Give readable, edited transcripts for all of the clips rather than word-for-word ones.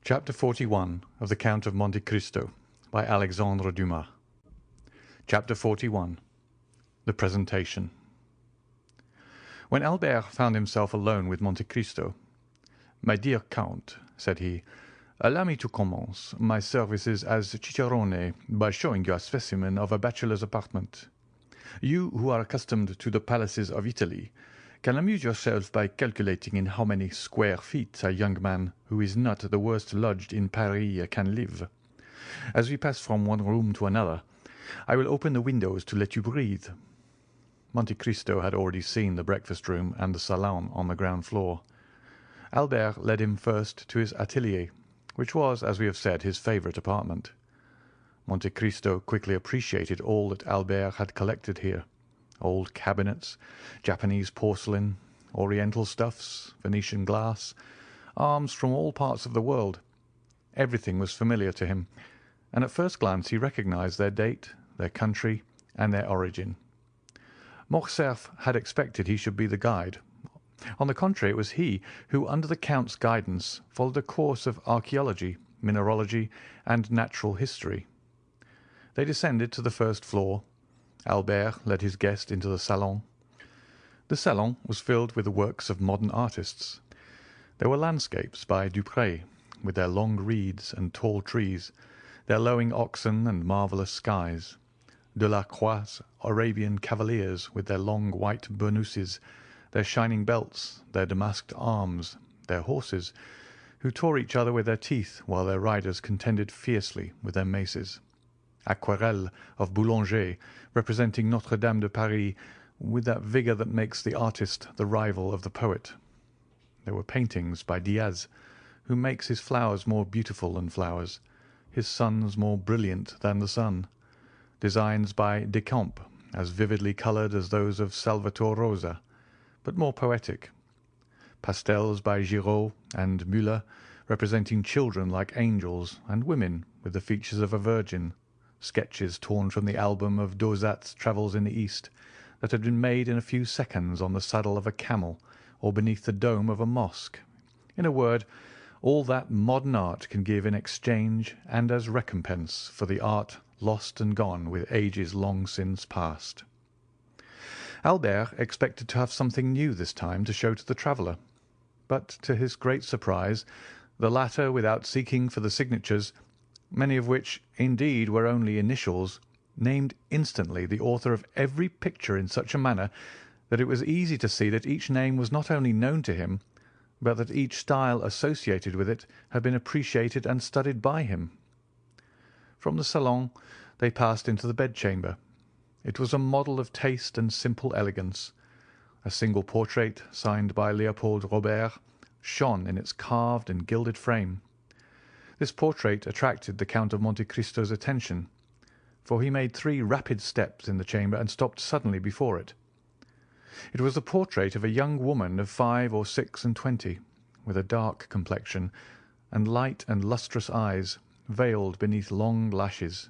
Chapter 41 of the Count of Monte Cristo by Alexandre Dumas. Chapter 41. The Presentation. When Albert found himself alone with Monte Cristo, "My dear Count," said he, "allow me to commence my services as cicerone by showing you a specimen of a bachelor's apartment. You, who are accustomed to the palaces of Italy, can amuse yourself by calculating in how many square feet a young man who is not the worst lodged in Paris can live. As we pass from one room to another, I will open the windows to let you breathe." Monte Cristo had already seen the breakfast-room and the salon on the ground floor. Albert led him first to his atelier, which was, as we have said, his favourite apartment. Monte Cristo quickly appreciated all that Albert had collected here. Old cabinets, Japanese porcelain, Oriental stuffs, Venetian glass, arms from all parts of the world. Everything was familiar to him, and at first glance he recognized their date, their country, and their origin. Morcerf had expected he should be the guide. On the contrary, it was he who, under the Count's guidance, followed a course of archaeology, mineralogy, and natural history. They descended to the first floor. Albert led his guest into the salon. The salon was filled with the works of modern artists. There were landscapes by Dupré, with their long reeds and tall trees, their lowing oxen and marvellous skies; Delacroix's Arabian cavaliers, with their long white burnouses, their shining belts, their damasked arms, their horses, who tore each other with their teeth while their riders contended fiercely with their maces; aquarelles of Boulanger, representing Notre-Dame de Paris with that vigour that makes the artist the rival of the poet. There were paintings by Diaz, who makes his flowers more beautiful than flowers, his suns more brilliant than the sun; designs by Decamps, as vividly coloured as those of Salvator Rosa, but more poetic; pastels by Giraud and Müller, representing children like angels and women with the features of a virgin; sketches torn from the album of Dosat's Travels in the East, that had been made in a few seconds on the saddle of a camel or beneath the dome of a mosque; in a word, all that modern art can give in exchange and as recompense for the art lost and gone with ages long since past. Albert expected to have something new this time to show to the traveller, but to his great surprise, the latter, without seeking for the signatures, many of which, indeed, were only initials, named instantly the author of every picture in such a manner that it was easy to see that each name was not only known to him, but that each style associated with it had been appreciated and studied by him. From the salon they passed into the bedchamber. It was a model of taste and simple elegance. A single portrait, signed by Leopold Robert, shone in its carved and gilded frame. This portrait attracted the Count of Monte Cristo's attention, for he made 3 rapid steps in the chamber and stopped suddenly before it. It was the portrait of a young woman of 5 or 26, with a dark complexion, and light and lustrous eyes, veiled beneath long lashes.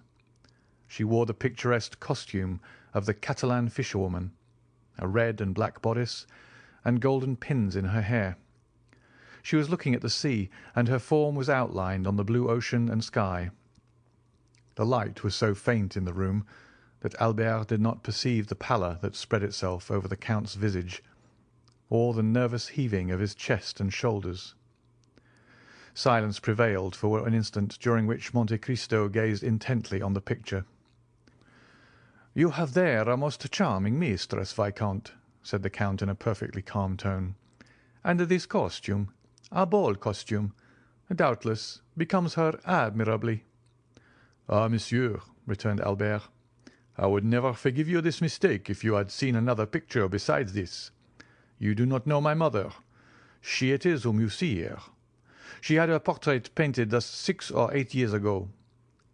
She wore the picturesque costume of the Catalan fisherwoman, a red and black bodice, and golden pins in her hair. She was looking at the sea, and her form was outlined on the blue ocean and sky. The light was so faint in the room that Albert did not perceive the pallor that spread itself over the Count's visage, or the nervous heaving of his chest and shoulders. Silence prevailed for an instant, during which Monte Cristo gazed intently on the picture. "You have there a most charming mistress, Viscount," said the Count in a perfectly calm tone. "And this costume, a ball costume, doubtless becomes her admirably." "Ah, monsieur," returned Albert, "I would never forgive you this mistake if you had seen another picture besides this. You do not know my mother. She it is whom you see here. She had her portrait painted thus 6 or 8 years ago.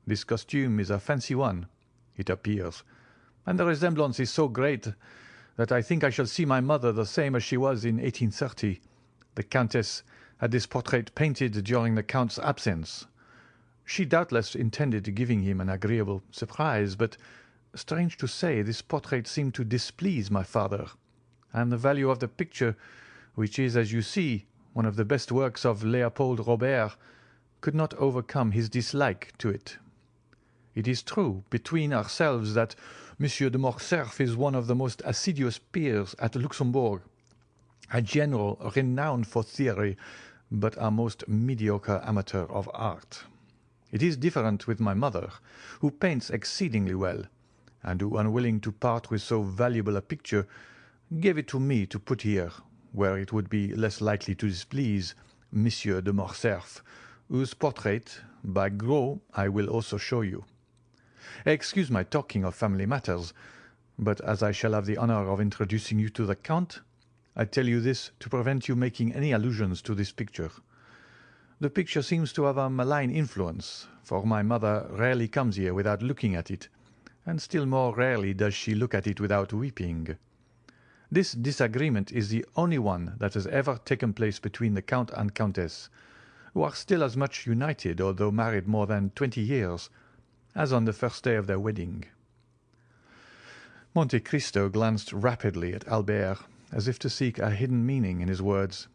This costume is a fancy one, it appears, and the resemblance is so great that I think I shall see my mother the same as she was in 1830. The Countess had this portrait painted during the Count's absence. She doubtless intended giving him an agreeable surprise, but, strange to say, this portrait seemed to displease my father, and the value of the picture, which is, as you see, one of the best works of Leopold Robert, could not overcome his dislike to it. It is true, between ourselves, that Monsieur de Morcerf is one of the most assiduous peers at Luxembourg, a general renowned for theory, but a most mediocre amateur of art. It is different with my mother, who paints exceedingly well, and who, unwilling to part with so valuable a picture, gave it to me to put here, where it would be less likely to displease Monsieur de Morcerf, whose portrait, by Gros, I will also show you. Excuse my talking of family matters, but as I shall have the honour of introducing you to the Count, I tell you this to prevent you making any allusions to this picture. The picture seems to have a malign influence, for my mother rarely comes here without looking at it, and still more rarely does she look at it without weeping. This disagreement is the only one that has ever taken place between the Count and Countess, who are still as much united, although married more than 20 years, as on the first day of their wedding. Monte Cristo glanced rapidly at Albert, as if to seek a hidden meaning in his words,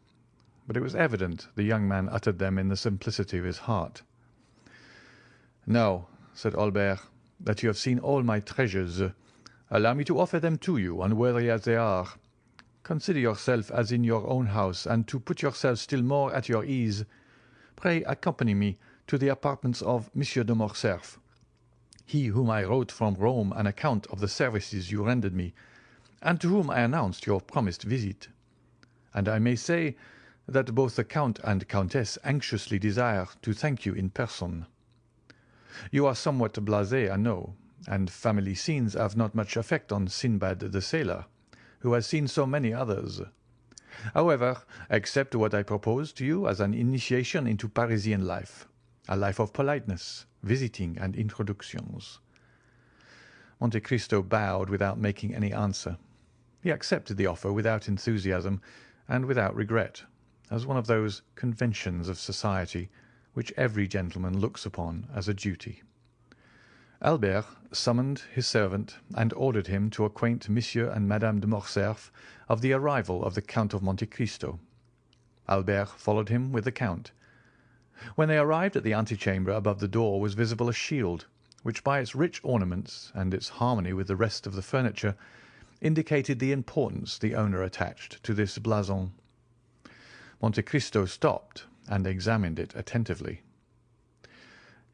but it was evident the young man uttered them in the simplicity of his heart. "Now," said Albert, "that you have seen all my treasures, allow me to offer them to you, unworthy as they are. Consider yourself as in your own house, and to put yourself still more at your ease, pray accompany me to the apartments of Monsieur de Morcerf, he whom I wrote from Rome an account of the services you rendered me, and to whom I announced your promised visit. And I may say that both the Count and Countess anxiously desire to thank you in person. You are somewhat blasé, I know, and family scenes have not much effect on Sinbad the sailor, who has seen so many others. However, accept what I propose to you as an initiation into Parisian life, a life of politeness, visiting, and introductions." Monte Cristo bowed without making any answer. He accepted the offer without enthusiasm and without regret, as one of those conventions of society which every gentleman looks upon as a duty. Albert summoned his servant and ordered him to acquaint Monsieur and Madame de Morcerf of the arrival of the Count of Monte Cristo. Albert followed him with the Count. When they arrived at the antechamber, above the door was visible a shield, which by its rich ornaments and its harmony with the rest of the furniture indicated the importance the owner attached to this blason. Monte Cristo stopped and examined it attentively.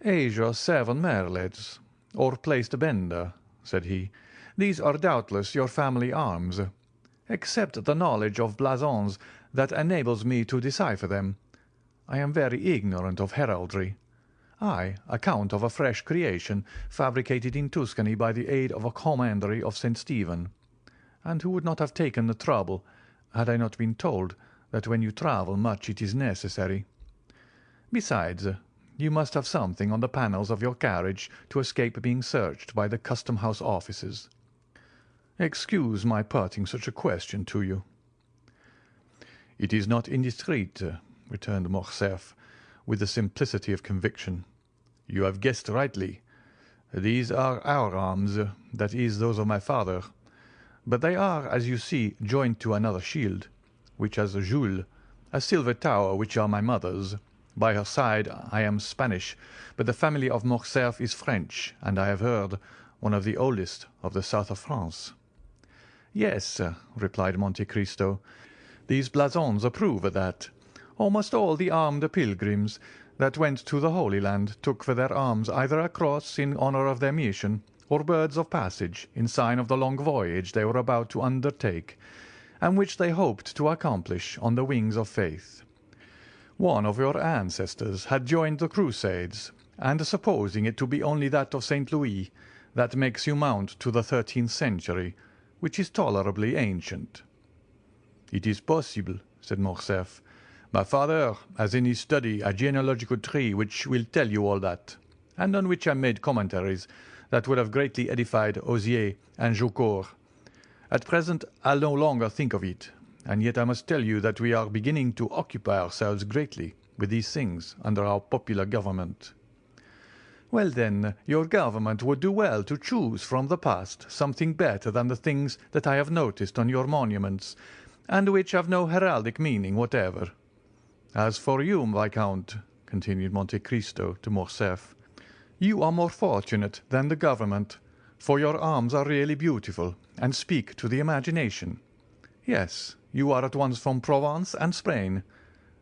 "Age or 7 merlets, or placed bender," said he. "These are doubtless your family arms. Except the knowledge of blasons that enables me to decipher them, I am very ignorant of heraldry. I, a count of a fresh creation, fabricated in Tuscany by the aid of a commandery of St. Stephen, and who would not have taken the trouble had I not been told that when you travel much it is necessary. Besides, you must have something on the panels of your carriage to escape being searched by the custom-house officers. Excuse my putting such a question to you." "It is not indiscreet," returned Morcerf, with the simplicity of conviction. "You have guessed rightly. These are our arms, that is, those of my father. But they are, as you see, joined to another shield, which has Jules, a silver tower, which are my mother's. By her side I am Spanish, but the family of Morcerf is French, and I have heard one of the oldest of the south of France." "Yes," replied Monte Cristo, "these blasons prove that. Almost all the armed pilgrims that went to the Holy Land took for their arms either a cross in honour of their mission, or birds of passage in sign of the long voyage they were about to undertake, and which they hoped to accomplish on the wings of faith. One of your ancestors had joined the Crusades, and supposing it to be only that of St. Louis, that makes you mount to the 13th century, which is tolerably ancient." "It is possible," said Morcerf. "My father has in his study a genealogical tree which will tell you all that, and on which I made commentaries that would have greatly edified Osier and Jaucourt. At present I no longer think of it, and yet I must tell you that we are beginning to occupy ourselves greatly with these things under our popular government." "Well, then, your government would do well to choose from the past something better than the things that I have noticed on your monuments, and which have no heraldic meaning whatever. As for you, Viscount," continued Monte Cristo to Morcerf. "You are more fortunate than the government, for your arms are really beautiful and speak to the imagination. Yes, you are at once from Provence and Spain.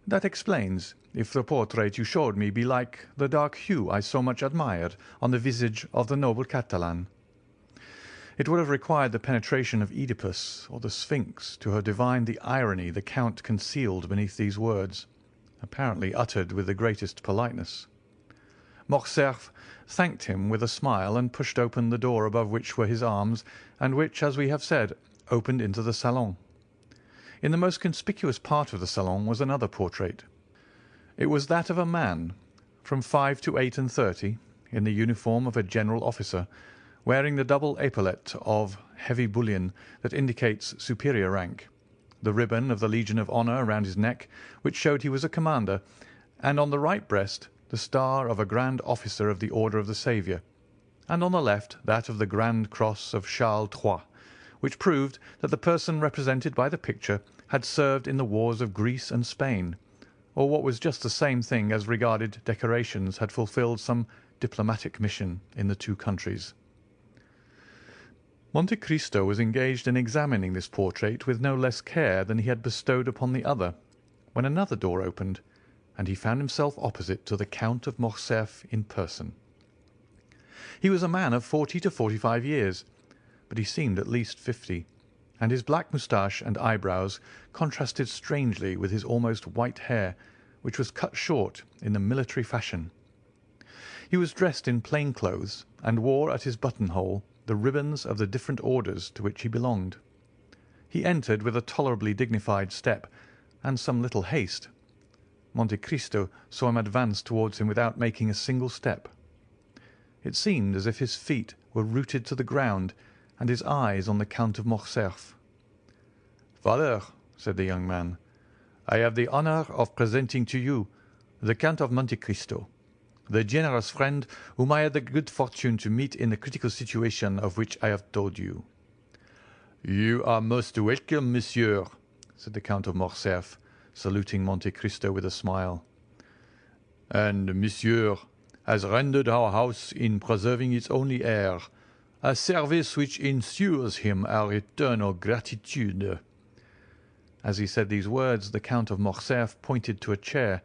That explains if the portrait you showed me be like the dark hue I so much admired on the visage of the noble Catalan." It would have required the penetration of Oedipus or the Sphinx to have divined the irony the Count concealed beneath these words, apparently uttered with the greatest politeness. Morcerf thanked him with a smile and pushed open the door above which were his arms, and which, as we have said, opened into the salon. In the most conspicuous part of the salon was another portrait. It was that of a man, from 5 to 38, in the uniform of a general officer, wearing the double epaulette of heavy bullion that indicates superior rank, the ribbon of the Legion of Honour around his neck, which showed he was a commander, and on the right breast the star of a Grand Officer of the Order of the Saviour, and on the left that of the Grand Cross of Charles III, which proved that the person represented by the picture had served in the wars of Greece and Spain, or what was just the same thing as regarded decorations, had fulfilled some diplomatic mission in the two countries. Monte Cristo was engaged in examining this portrait with no less care than he had bestowed upon the other, when another door opened, and he found himself opposite to the Count of Morcerf in person. He was a man of 40 to 45 years, but he seemed at least 50, and his black moustache and eyebrows contrasted strangely with his almost white hair, which was cut short in the military fashion. He was dressed in plain clothes, and wore at his buttonhole the ribbons of the different orders to which he belonged. He entered with a tolerably dignified step and some little haste. Monte Cristo saw him advance towards him without making a single step. It seemed as if his feet were rooted to the ground and his eyes on the Count of Morcerf. "Father," said the young man, "I have the honour of presenting to you the Count of Monte Cristo, the generous friend whom I had the good fortune to meet in the critical situation of which I have told you." "You are most welcome, monsieur," said the Count of Morcerf, saluting Monte Cristo with a smile. "And monsieur has rendered our house in preserving its only heir a service which ensures him our eternal gratitude." As he said these words, the Count of Morcerf pointed to a chair,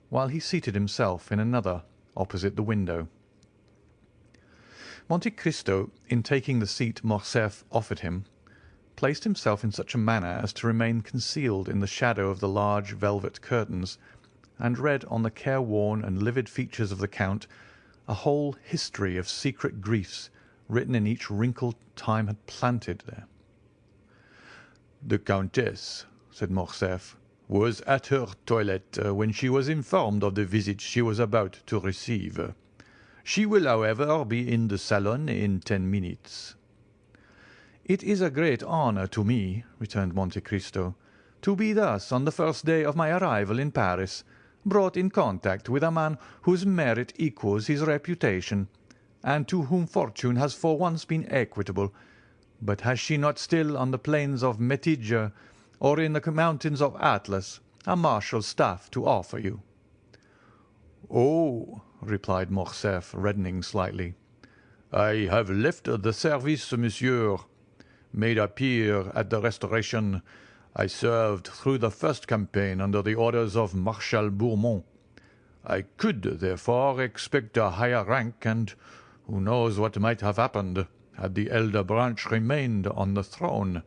while he seated himself in another opposite the window. Monte Cristo, in taking the seat Morcerf offered him, placed himself in such a manner as to remain concealed in the shadow of the large velvet curtains, and read on the careworn and livid features of the Count a whole history of secret griefs written in each wrinkle time had planted there. "The Countess," said Morcerf, "was at her toilette when she was informed of the visit she was about to receive. She will, however, be in the salon in 10 minutes." "It is a great honour to me," returned Monte Cristo, "to be thus, on the first day of my arrival in Paris, brought in contact with a man whose merit equals his reputation, and to whom fortune has for once been equitable. But has she not still on the plains of Metige, or in the mountains of Atlas, a marshal's staff to offer you?" "Oh," replied Morcerf, reddening slightly, "I have left the service, monsieur. Made a peer at the Restoration, I served through the first campaign under the orders of Marshal Bourmont. I could, therefore, expect a higher rank, and who knows what might have happened had the elder branch remained on the throne.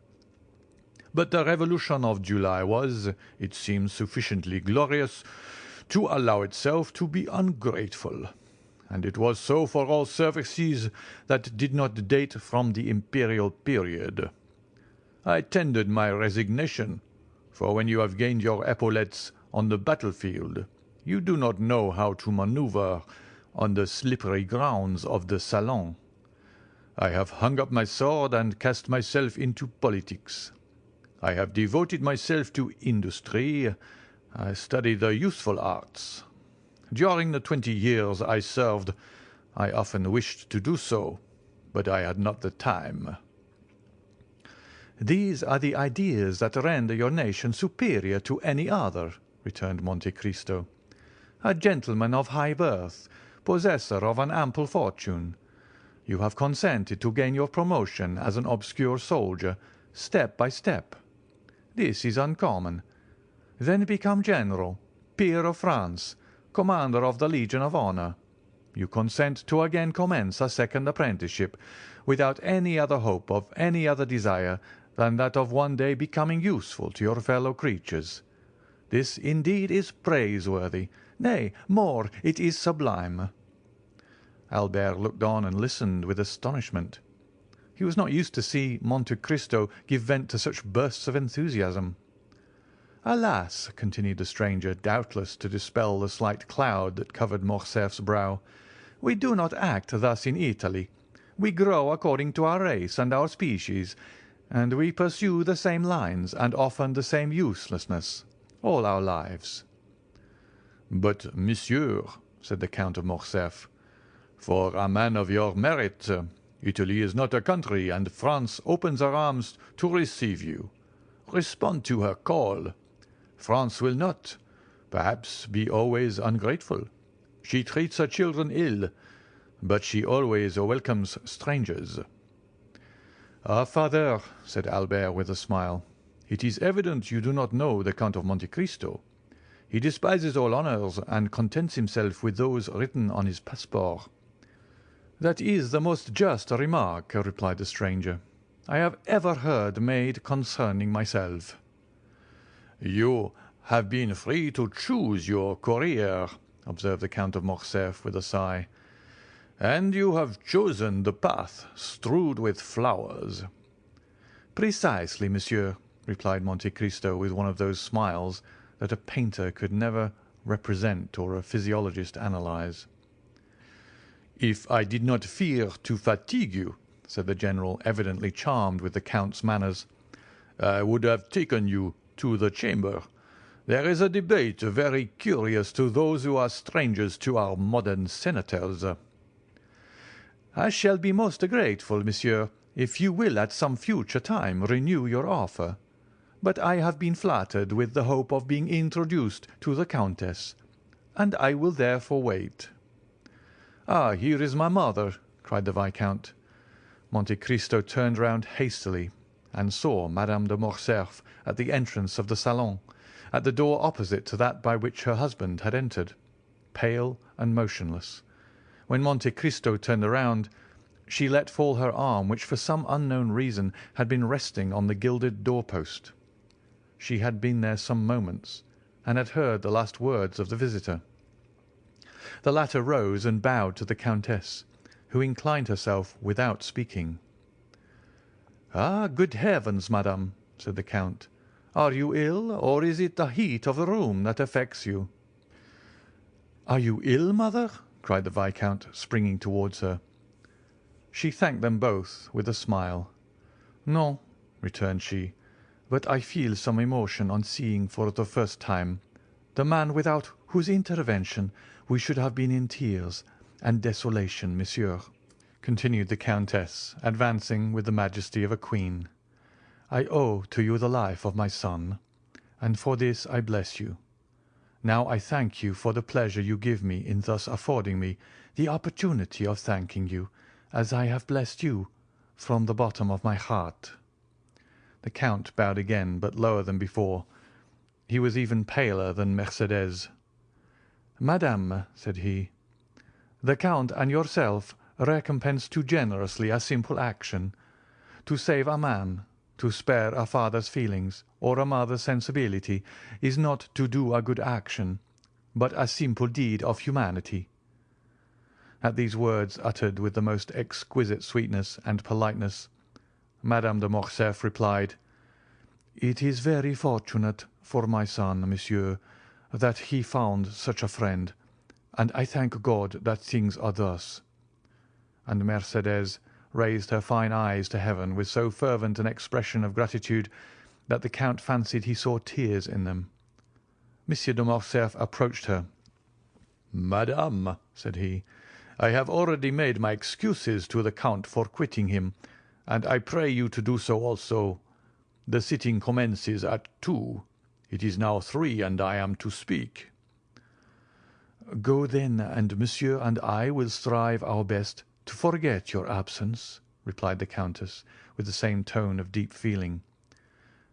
But the Revolution of July was, it seems, sufficiently glorious to allow itself to be ungrateful, and it was so for all services that did not date from the imperial period. I tendered my resignation, for when you have gained your epaulettes on the battlefield, you do not know how to manoeuvre on the slippery grounds of the salon. I have hung up my sword and cast myself into politics. I have devoted myself to industry. I studied the useful arts. During the 20 years I served, I often wished to do so, but I had not the time." "These are the ideas that render your nation superior to any other," returned Monte Cristo. a gentleman of high birth, possessor of an ample fortune. You have consented to gain your promotion as an obscure soldier, step by step. This is uncommon. Then become general, peer of France, commander of the Legion of Honour. You consent to again commence a second apprenticeship, without any other hope of any other desire than that of one day becoming useful to your fellow creatures. This indeed is praiseworthy. Nay, more, it is sublime." Albert looked on and listened with astonishment. He was not used to see Monte Cristo give vent to such bursts of enthusiasm. "Alas," continued the stranger, doubtless to dispel the slight cloud that covered Morcerf's brow, "we do not act thus in Italy. We grow according to our race and our species, and we pursue the same lines and often the same uselessness all our lives." "But, monsieur," said the Count of Morcerf, "for a man of your merit, Italy is not a country, and France opens her arms to receive you. Respond to her call. France will not, perhaps, be always ungrateful. She treats her children ill, but she always welcomes strangers." "Ah, father," said Albert with a smile, "it is evident you do not know the Count of Monte Cristo. He despises all honours and contents himself with those written on his passport." "That is the most just remark," replied the stranger, "I have ever heard made concerning myself." "You have been free to choose your career," observed the Count of Morcerf with a sigh, "and you have chosen the path strewed with flowers." "Precisely, monsieur," replied Monte Cristo with one of those smiles that a painter could never represent or a physiologist analyze. "If I did not fear to fatigue you," said the general, evidently charmed with the Count's manners, "I would have taken you to the chamber. There is a debate very curious to those who are strangers to our modern senators." "I shall be most grateful, monsieur, if you will at some future time renew your offer. But I have been flattered with the hope of being introduced to the Countess, and I will therefore wait." "Ah, here is my mother," cried the Viscount. Monte Cristo turned round hastily and saw Madame de Morcerf at the entrance of the salon, at the door opposite to that by which her husband had entered, pale and motionless. When Monte Cristo turned around, she let fall her arm, which for some unknown reason had been resting on the gilded door-post. She had been there some moments, and had heard the last words of the visitor. The latter rose and bowed to the Countess, who inclined herself without speaking. "Ah, good heavens, madame!" said the Count. "Are you ill, or is it the heat of the room that affects you?" "Are you ill, mother?" cried the Viscount, springing towards her. She thanked them both with a smile. "No," returned she, "but I feel some emotion on seeing for the first time the man without whose intervention we should have been in tears and desolation, monsieur," continued the Countess, advancing with the majesty of a queen. "I owe to you the life of my son, and for this I bless you. Now I thank you for the pleasure you give me in thus affording me the opportunity of thanking you, as I have blessed you, from the bottom of my heart." The Count bowed again, but lower than before. He was even paler than Mercédès. "Madame," said he, "the Count and yourself recompense too generously a simple action. To save a man, to spare a father's feelings or a mother's sensibility, is not to do a good action, but a simple deed of humanity." At these words, uttered with the most exquisite sweetness and politeness, Madame de Morcerf replied, "It is very fortunate for my son, monsieur, that he found such a friend, and I thank God that things are thus." And Mercédès raised her fine eyes to heaven with so fervent an expression of gratitude that the Count fancied he saw tears in them. Monsieur de Morcerf approached her. "Madame," said he, "I have already made my excuses to the Count for quitting him, and I pray you to do so also. The sitting commences at 2. It is now 3, and I am to speak." "Go then, and Monsieur and I will strive our best to forget your absence," replied the Countess, with the same tone of deep feeling.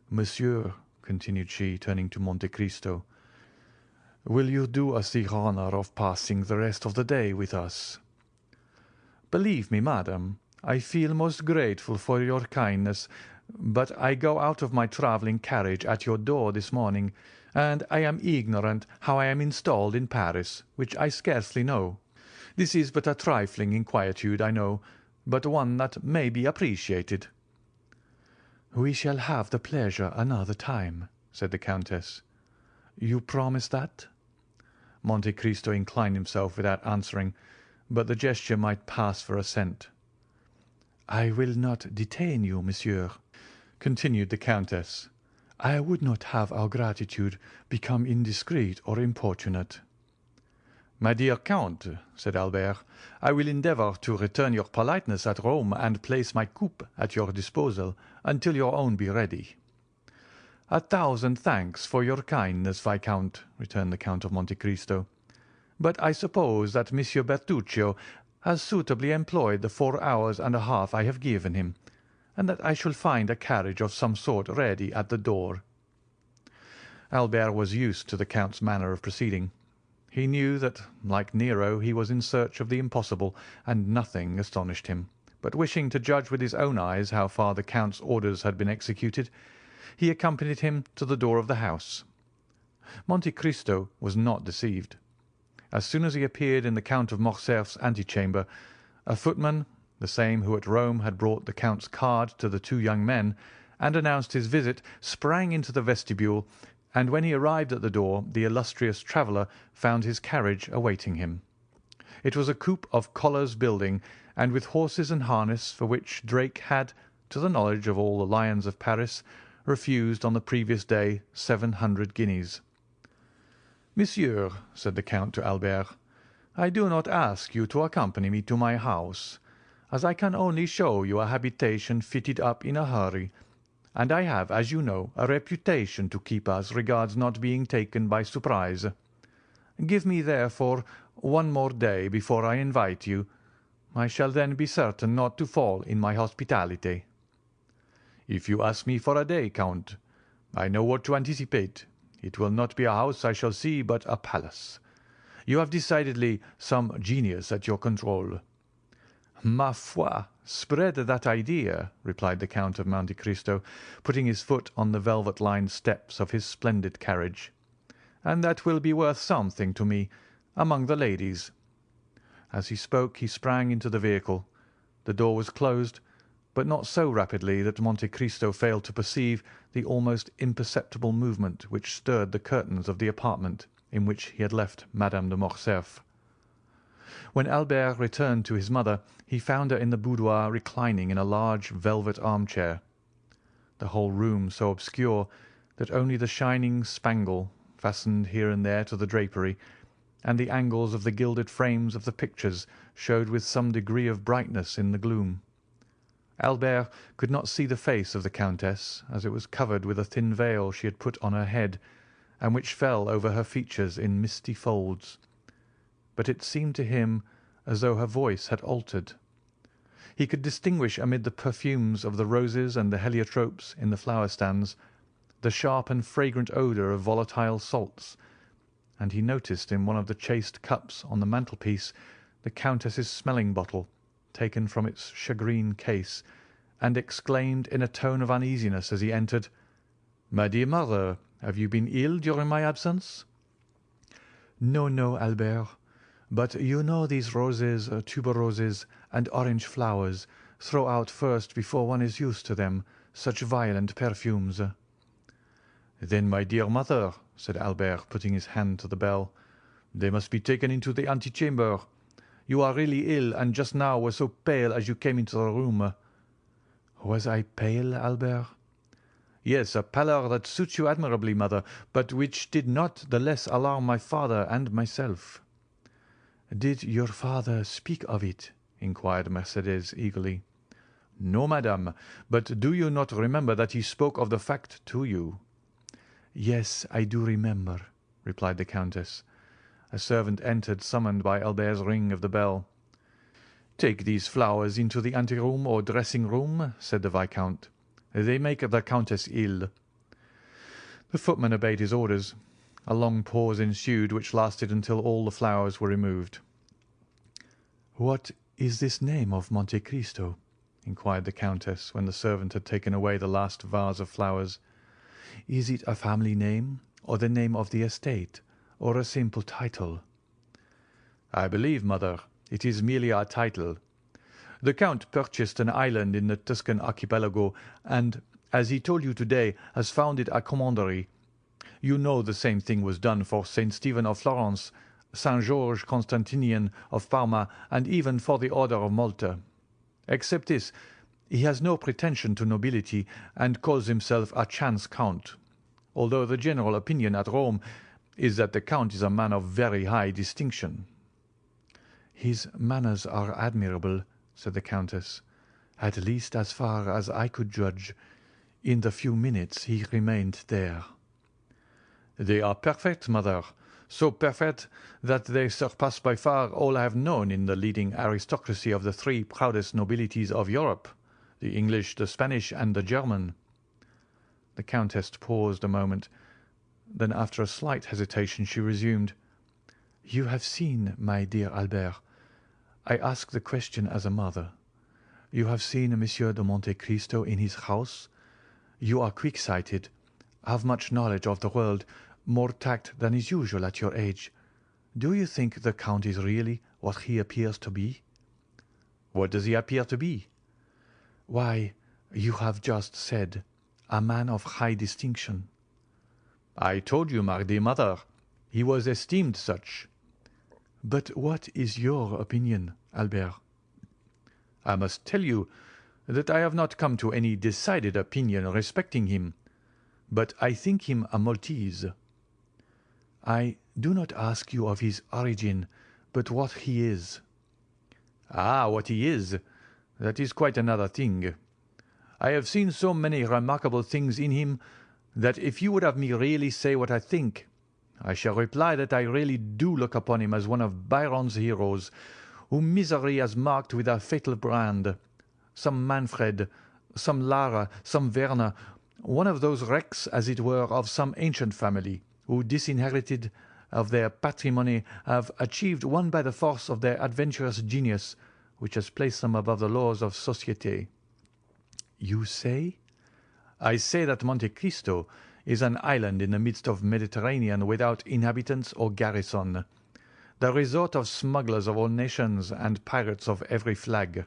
"Monsieur," continued she, turning to Monte Cristo, "will you do us the honour of passing the rest of the day with us?" "Believe me, madam, I feel most grateful for your kindness, but I go out of my travelling carriage at your door this morning, and I am ignorant how I am installed in Paris, which I scarcely know. This is but a trifling inquietude, I know, but one that may be appreciated." "We shall have the pleasure another time," said the Countess. "You promise that?" Monte Cristo inclined himself without answering, but the gesture might pass for assent. "I will not detain you, monsieur," continued the Countess. "I would not have our gratitude become indiscreet or importunate." "My dear Count," said Albert, "I will endeavour to return your politeness at Rome and place my coupe at your disposal until your own be ready." "A thousand thanks for your kindness, Viscount," returned the Count of Monte Cristo, "but I suppose that Monsieur Bertuccio has suitably employed the 4 hours and a half I have given him, and that I shall find a carriage of some sort ready at the door." Albert was used to the Count's manner of proceeding. He knew that, like Nero, he was in search of the impossible, and nothing astonished him. But wishing to judge with his own eyes how far the Count's orders had been executed, he accompanied him to the door of the house. Monte Cristo was not deceived. As soon as he appeared in the Count of Morcerf's antechamber, a footman, the same who at Rome had brought the Count's card to the 2 young men and announced his visit, sprang into the vestibule, and when he arrived at the door the illustrious traveller found his carriage awaiting him. It was a coupe of Collar's building, and with horses and harness for which Drake had, to the knowledge of all the lions of Paris, refused on the previous day 700 guineas. "Monsieur," said the Count to Albert, "I do not ask you to accompany me to my house, as I can only show you a habitation fitted up in a hurry, and I have, as you know, a reputation to keep as regards not being taken by surprise. Give me, therefore, 1 more day before I invite you. I shall then be certain not to fall in my hospitality." "If you ask me for a day, Count, I know what to anticipate. It will not be a house I shall see, but a palace. You have decidedly some genius at your control." "Ma foi, spread that idea," replied the Count of Monte Cristo, putting his foot on the velvet-lined steps of his splendid carriage, "and that will be worth something to me among the ladies." As he spoke he sprang into the vehicle. The door was closed, but not so rapidly that Monte Cristo failed to perceive the almost imperceptible movement which stirred the curtains of the apartment in which he had left Madame de Morcerf. When Albert returned to his mother, he found her in the boudoir reclining in a large velvet armchair, the whole room so obscure that only the shining spangle, fastened here and there to the drapery, and the angles of the gilded frames of the pictures showed with some degree of brightness in the gloom. Albert could not see the face of the Countess, as it was covered with a thin veil she had put on her head, and which fell over her features in misty folds, but it seemed to him as though her voice had altered. He could distinguish amid the perfumes of the roses and the heliotropes in the flower-stands the sharp and fragrant odour of volatile salts, and he noticed in one of the chased cups on the mantelpiece the Countess's smelling-bottle, taken from its shagreen case, and exclaimed in a tone of uneasiness as he entered, "My dear mother, have you been ill during my absence?" "No, no, Albert. But you know these roses, tuberoses, and orange flowers throw out first before one is used to them such violent perfumes." "Then, my dear mother," said Albert, putting his hand to the bell, "they must be taken into the antechamber. You are really ill, and just now were so pale as you came into the room." "Was I pale, Albert?" "Yes, a pallor that suits you admirably, mother, but which did not the less alarm my father and myself." "Did your father speak of it?" inquired Mercédès eagerly. "No, madame, but do you not remember that he spoke of the fact to you?" "Yes, I do remember," replied the Countess. A servant entered, summoned by Albert's ring of the bell. "Take these flowers into the anteroom or dressing-room," said the Viscount. "They make the Countess ill." The footman obeyed his orders. A long pause ensued, which lasted until all the flowers were removed. "What is this name of Monte Cristo?" inquired the Countess, when the servant had taken away the last vase of flowers. "Is it a family name, or the name of the estate, or a simple title?" "I believe, mother, it is merely a title. The Count purchased an island in the Tuscan archipelago, and, as he told you to-day, has founded a commandery. You know the same thing was done for St. Stephen of Florence, St. George Constantinian of Parma, and even for the Order of Malta. Except this, he has no pretension to nobility, and calls himself a chance count, although the general opinion at Rome is that the Count is a man of very high distinction." "His manners are admirable," said the Countess, "at least as far as I could judge in the few minutes he remained there." "They are perfect, mother, so perfect that they surpass by far all I have known in the leading aristocracy of the three proudest nobilities of Europe, the English, the Spanish, and the German." The Countess paused a moment. Then, after a slight hesitation, she resumed. "You have seen, my dear Albert, I ask the question as a mother. You have seen Monsieur de Monte Cristo in his house. You are quick-sighted, have much knowledge of the world, more tact than is usual at your age. Do you think the Count is really what he appears to be?" "What does he appear to be?" "Why, you have just said, a man of high distinction." "I told you, my dear mother, he was esteemed such." "But what is your opinion, Albert?" "I must tell you that I have not come to any decided opinion respecting him, but I think him a Maltese." "I do not ask you of his origin, but what he is." "Ah, what he is, that is quite another thing. I have seen so many remarkable things in him that if you would have me really say what I think, I shall reply that I really do look upon him as one of Byron's heroes, whom misery has marked with a fatal brand. Some Manfred, some Lara, some Werner, one of those wrecks, as it were, of some ancient family, who, disinherited of their patrimony, have achieved one by the force of their adventurous genius, which has placed them above the laws of society." "You say?" "I say that Monte Cristo is an island in the midst of Mediterranean, without inhabitants or garrison, the resort of smugglers of all nations and pirates of every flag.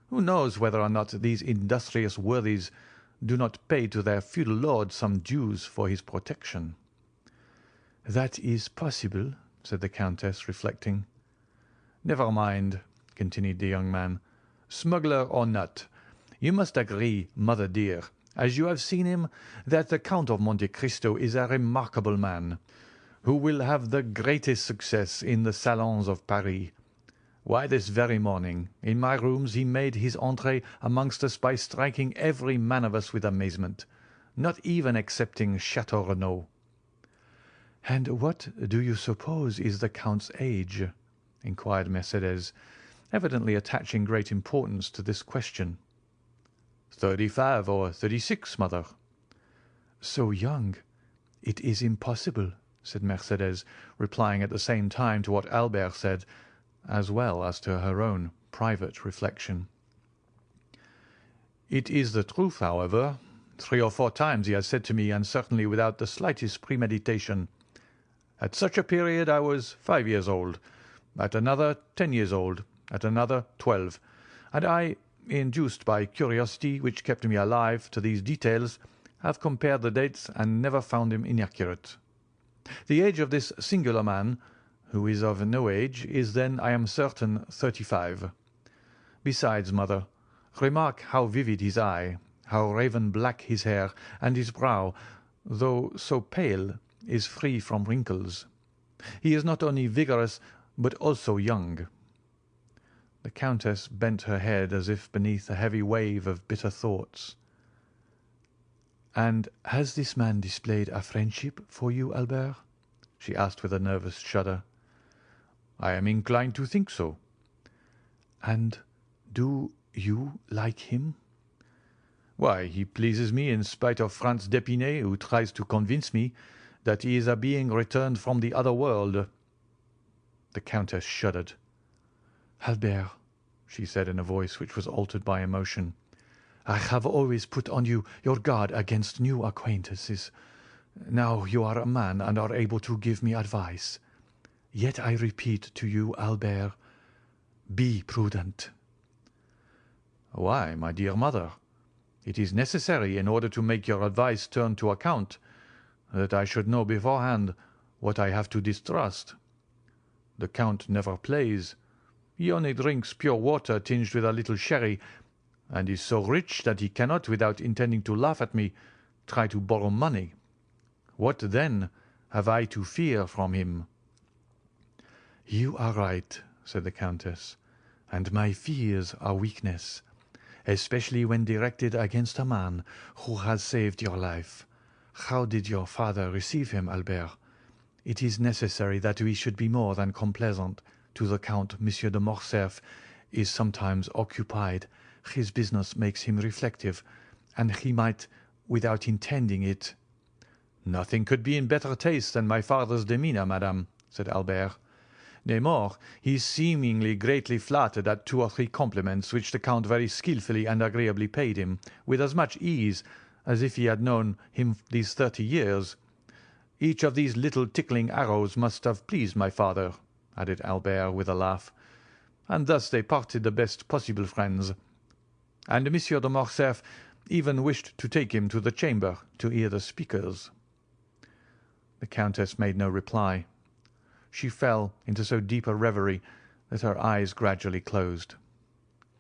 Who knows whether or not these industrious worthies do not pay to their feudal lord some dues for his protection?" "That is possible," said the Countess, reflecting. "Never mind," continued the young man. "Smuggler or not, you must agree, mother dear, as you have seen him, that the Count of Monte Cristo is a remarkable man, who will have the greatest success in the salons of Paris. Why, this very morning, in my rooms, he made his entrée amongst us by striking every man of us with amazement, not even excepting Chateau Renaud." "And what do you suppose is the Count's age?" inquired Mercédès, evidently attaching great importance to this question. 35 or 36, mother." "So young? It is impossible," said Mercédès, replying at the same time to what Albert said, as well as to her own private reflection. "It is the truth, however. 3 or 4 times he has said to me, and certainly without the slightest premeditation, 'At such a period I was 5 years old, at another 10 years old, at another 12, and I, induced by curiosity which kept me alive to these details, have compared the dates and never found him inaccurate. The age of this singular man, who is of no age, is then, I am certain, 35. Besides, mother, remark how vivid his eye, how raven black his hair, and his brow, though so pale, is free from wrinkles. He is not only vigorous, but also young." The Countess bent her head as if beneath a heavy wave of bitter thoughts. "And has this man displayed a friendship for you, Albert?" she asked with a nervous shudder. I am inclined to think so. And do you like him? Why, he pleases me in spite of Franz d'Épinay, who tries to convince me that he is a being returned from the other world." The Countess shuddered. "Albert," she said in a voice which was altered by emotion, "I have always put on you your guard against new acquaintances. Now you are a man and are able to give me advice. Yet I repeat to you, Albert, be prudent." "Why, my dear mother? It is necessary, in order to make your advice turn to account, that I should know beforehand what I have to distrust. The Count never plays. He only drinks pure water tinged with a little sherry, and is so rich that he cannot, without intending to laugh at me, try to borrow money. What, then, have I to fear from him?" "You are right," said the Countess, "and my fears are weakness, especially when directed against a man who has saved your life. How did your father receive him, Albert? It is necessary that we should be more than complaisant to the Count. Monsieur de Morcerf is sometimes occupied. His business makes him reflective, and he might, without intending it—" "Nothing could be in better taste than my father's demeanour, madame," said Albert. "Nay, more, he seemingly greatly flattered at 2 or 3 compliments which the Count very skilfully and agreeably paid him, with as much ease as if he had known him these 30 years. Each of these little tickling arrows must have pleased my father," added Albert with a laugh, "and thus they parted the best possible friends. And Monsieur de Morcerf even wished to take him to the chamber to hear the speakers." The Countess made no reply. She fell into so deep a reverie that her eyes gradually closed.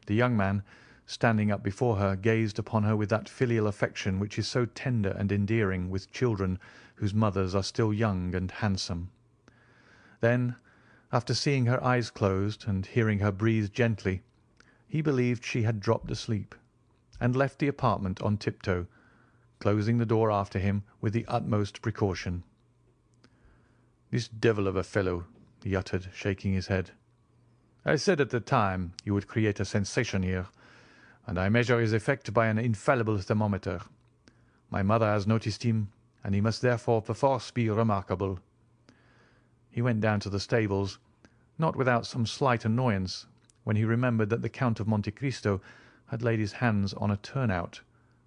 The young man, standing up before her, gazed upon her with that filial affection which is so tender and endearing with children whose mothers are still young and handsome. Then, after seeing her eyes closed and hearing her breathe gently, he believed she had dropped asleep, and left the apartment on tiptoe, closing the door after him with the utmost precaution. "This devil of a fellow," he uttered, shaking his head. "I said at the time he would create a sensation here, and I measure his effect by an infallible thermometer. My mother has noticed him, and he must therefore perforce be remarkable." He went down to the stables, not without some slight annoyance, when he remembered that the Count of Monte Cristo had laid his hands on a turnout,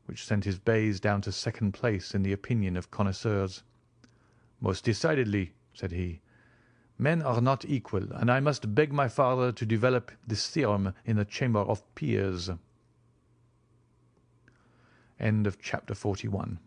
which sent his bays down to second place in the opinion of connoisseurs. "Most decidedly," said he, "men are not equal, and I must beg my father to develop this theorem in the Chamber of Peers." End of chapter 41.